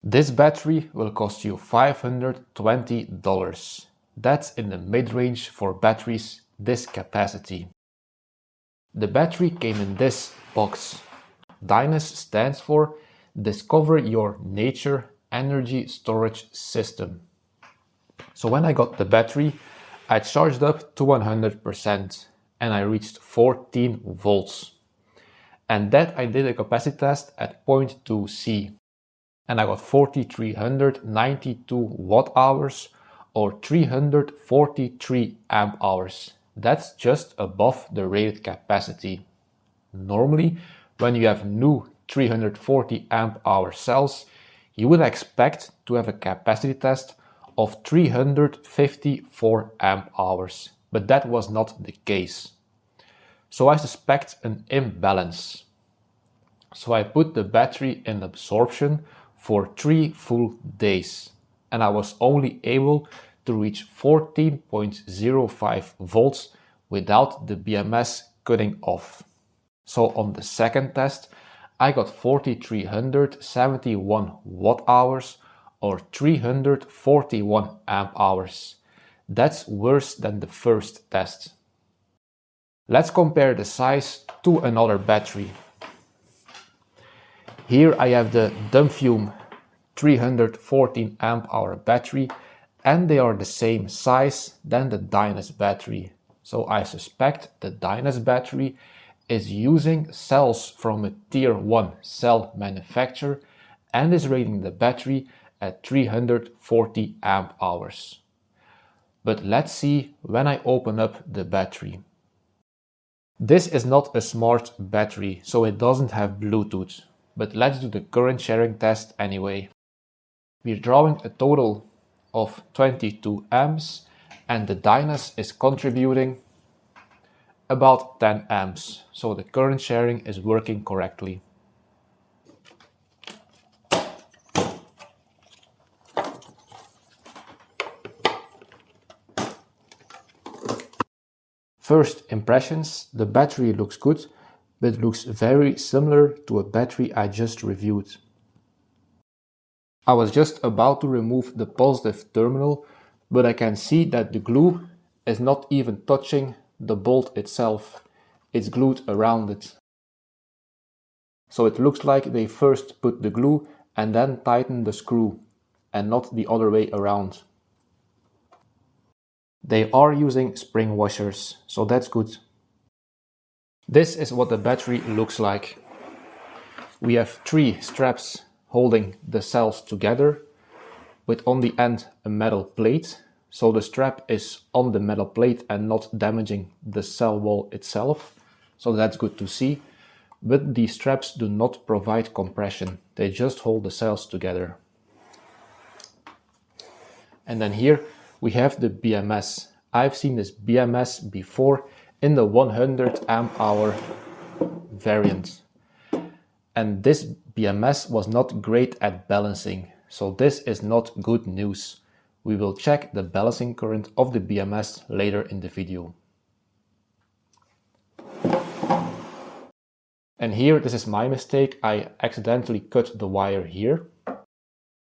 This battery will cost you $520. That's in the mid-range for batteries this capacity. The battery came in this box. Dyness stands for Discover Your Nature Energy Storage System. So when I got the battery, I charged up to 100% and I reached 14 volts. And that I did a capacity test at 0.2 C. And I got 4,392 watt hours or 343 amp hours. That's just above the rated capacity. Normally, when you have new 340 amp hour cells, you would expect to have a capacity test of 354 amp hours, but that was not the case. So I suspect an imbalance. So I put the battery in absorption for 3 full days, and I was only able to reach 14.05 volts without the BMS cutting off. So on the second test, I got 4,371 watt hours or 341 amp hours. That's worse than the first test. Let's compare the size to another battery. Here I have the Dumfume 314 amp hour battery, and they are the same size than the Dyness battery. So I suspect the Dyness battery is using cells from a tier 1 cell manufacturer and is rating the battery at 340 amp hours. But let's see when I open up the battery. This is not a smart battery, so it doesn't have Bluetooth, but let's do the current sharing test anyway. We're drawing a total of 22 amps and the Dyness is contributing about 10 amps, so the current sharing is working correctly. First impressions, the battery looks good, but looks very similar to a battery I just reviewed. I was just about to remove the positive terminal, but I can see that the glue is not even touching the bolt itself. It's glued around it. So it looks like they first put the glue and then tighten the screw, and not the other way around. They are using spring washers, so that's good. This is what the battery looks like. We have 3 straps holding the cells together, with on the end a metal plate, so the strap is on the metal plate and not damaging the cell wall itself, so that's good to see. But these straps do not provide compression, they just hold the cells together. And then here we have the BMS. I've seen this BMS before in the 100 amp hour variant. And this BMS was not great at balancing, so this is not good news. We will check the balancing current of the BMS later in the video. And here, this is my mistake, I accidentally cut the wire here.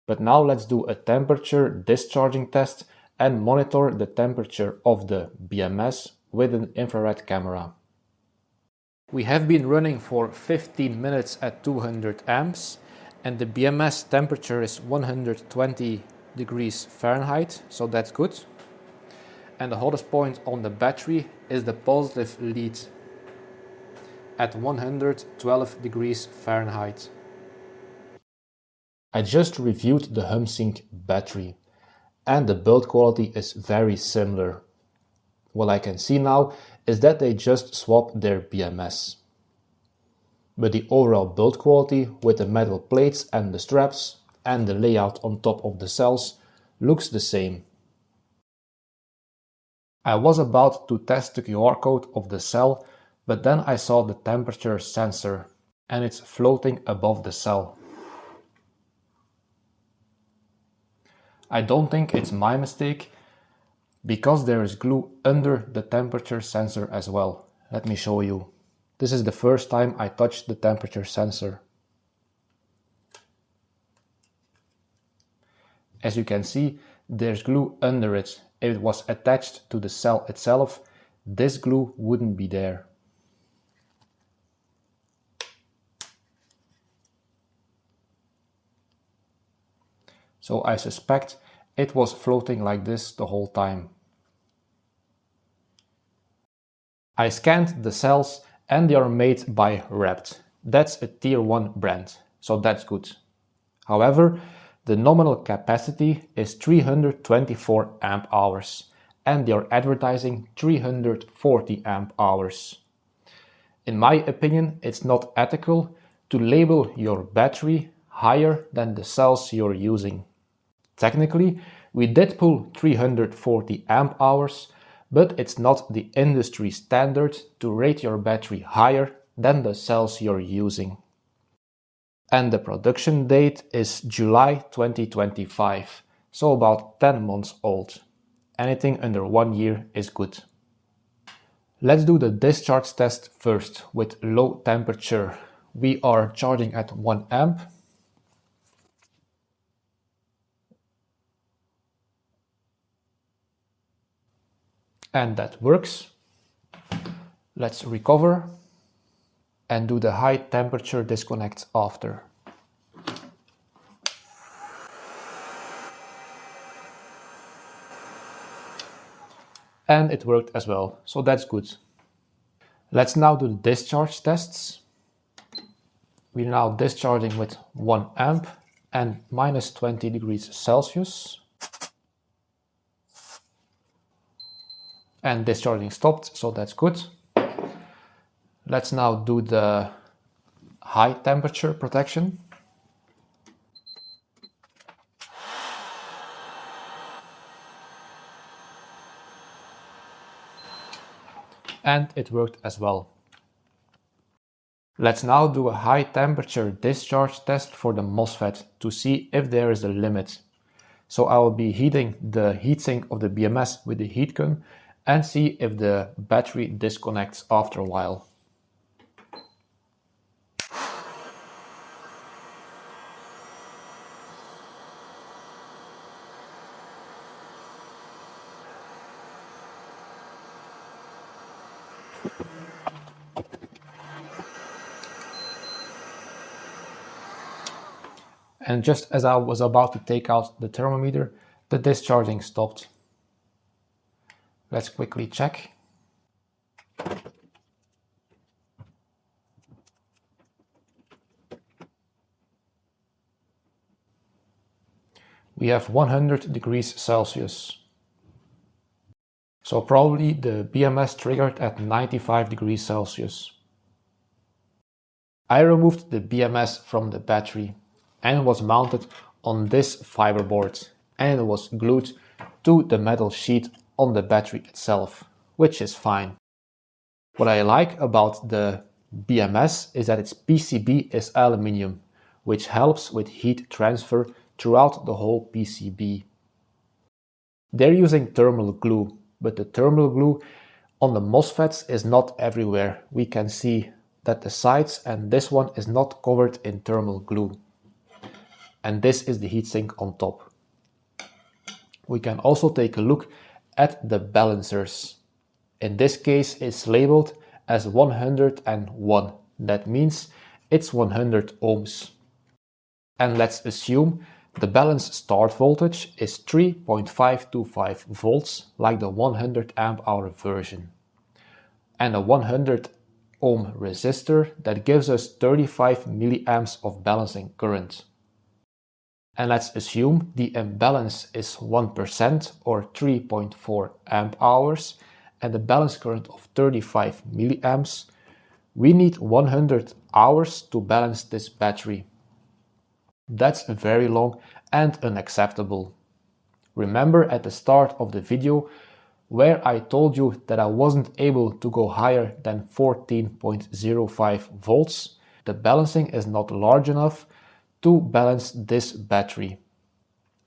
But now let's do a temperature discharging test and monitor the temperature of the BMS with an infrared camera. We have been running for 15 minutes at 200 amps and the BMS temperature is 120 degrees Fahrenheit, so that's good. And the hottest point on the battery is the positive lead at 112 degrees Fahrenheit. I just reviewed the humsienk battery and the build quality is very similar. What I can see now is that they just swapped their BMS. But the overall build quality with the metal plates and the straps and the layout on top of the cells looks the same. I was about to test the QR code of the cell, but then I saw the temperature sensor and it's floating above the cell. I don't think it's my mistake, because there is glue under the temperature sensor as well. Let me show you. This is the first time I touched the temperature sensor. As you can see, there's glue under it. If it was attached to the cell itself, this glue wouldn't be there. So I suspect it was floating like this the whole time. I scanned the cells and they are made by Wrapped. That's a tier 1 brand, so that's good. However, the nominal capacity is 324 amp hours and they are advertising 340 amp hours. In my opinion, it's not ethical to label your battery higher than the cells you're using. Technically, we did pull 340 amp hours, but it's not the industry standard to rate your battery higher than the cells you're using. And the production date is July 2025, so about 10 months old. Anything under 1 year is good. Let's do the discharge test first with low temperature. We are charging at 1 amp. And that works. Let's recover and do the high temperature disconnect after. And it worked as well, so that's good. Let's now do the discharge tests. We're now discharging with 1 amp and minus 20 degrees Celsius. And discharging stopped, so that's good. Let's now do the high temperature protection. And it worked as well. Let's now do a high temperature discharge test for the MOSFET to see if there is a limit. So I will be heating the heatsink of the BMS with the heat gun and see if the battery disconnects after a while. And just as I was about to take out the thermometer, the discharging stopped. Let's quickly check. We have 100 degrees Celsius. So probably the BMS triggered at 95 degrees Celsius. I removed the BMS from the battery and it was mounted on this fiber board and it was glued to the metal sheet on the battery itself, which is fine. What I like about the BMS is that its PCB is aluminium, which helps with heat transfer throughout the whole PCB. They're using thermal glue, but the thermal glue on the MOSFETs is not everywhere. We can see that the sides and this one is not covered in thermal glue. And this is the heatsink on top. We can also take a look at the balancers. In this case, it's labeled as 101. That means it's 100 ohms. And let's assume the balance start voltage is 3.525 volts, like the 100 amp hour version. And a 100 ohm resistor that gives us 35 milliamps of balancing current. And let's assume the imbalance is 1% or 3.4 amp hours and the balance current of 35 milliamps. We need 100 hours to balance this battery. That's very long and unacceptable. Remember at the start of the video where I told you that I wasn't able to go higher than 14.05 volts? The balancing is not large enough to balance this battery.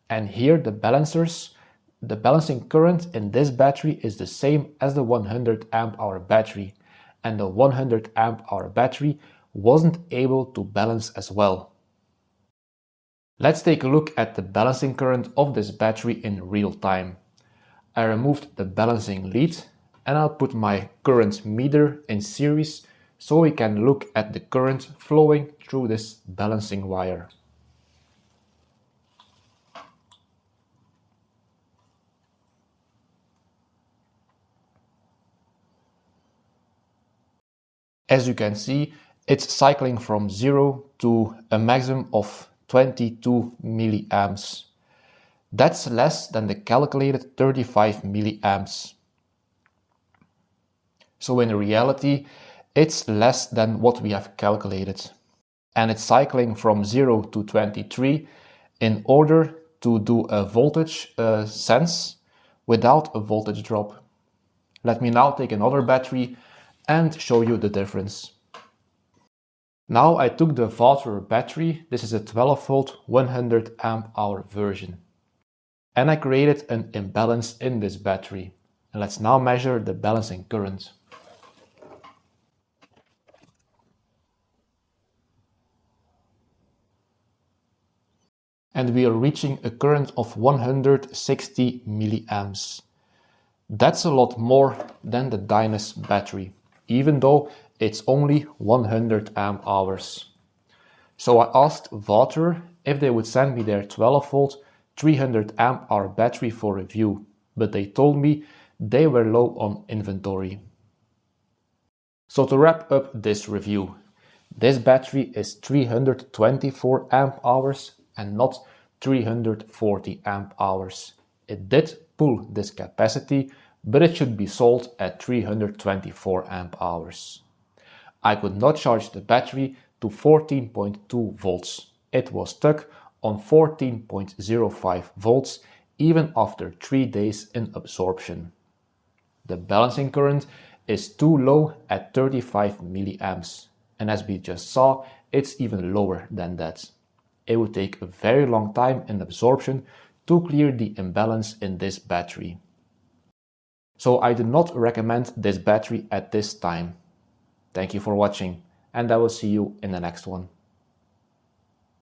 And here the balancing current in this battery is the same as the 100 amp hour battery, and the 100 amp hour battery wasn't able to balance as well. Let's take a look at the balancing current of this battery in real time. I removed the balancing lead and I'll put my current meter in series so we can look at the current flowing through this balancing wire. As you can see, it's cycling from 0 to a maximum of 22 milliamps. That's less than the calculated 35 milliamps. So in reality, it's less than what we have calculated. And it's cycling from 0 to 23 in order to do a voltage sense without a voltage drop. Let me now take another battery and show you the difference. Now I took the Water battery, this is a 12 volt 100 amp hour version. And I created an imbalance in this battery. And let's now measure the balancing current. And we are reaching a current of 160 milliamps. That's a lot more than the Dyness battery, even though it's only 100 amp hours. So I asked Water if they would send me their 12 volt 300 amp hour battery for review, but they told me they were low on inventory. So to wrap up this review, this battery is 324 amp hours and not 340 amp hours. It did pull this capacity, but it should be sold at 324 amp hours. I could not charge the battery to 14.2 volts. It was stuck on 14.05 volts even after 3 days in absorption. The balancing current is too low at 35 milliamps, and as we just saw, it's even lower than that. It would take a very long time in absorption to clear the imbalance in this battery. So I do not recommend this battery at this time. Thank you for watching, and I will see you in the next one.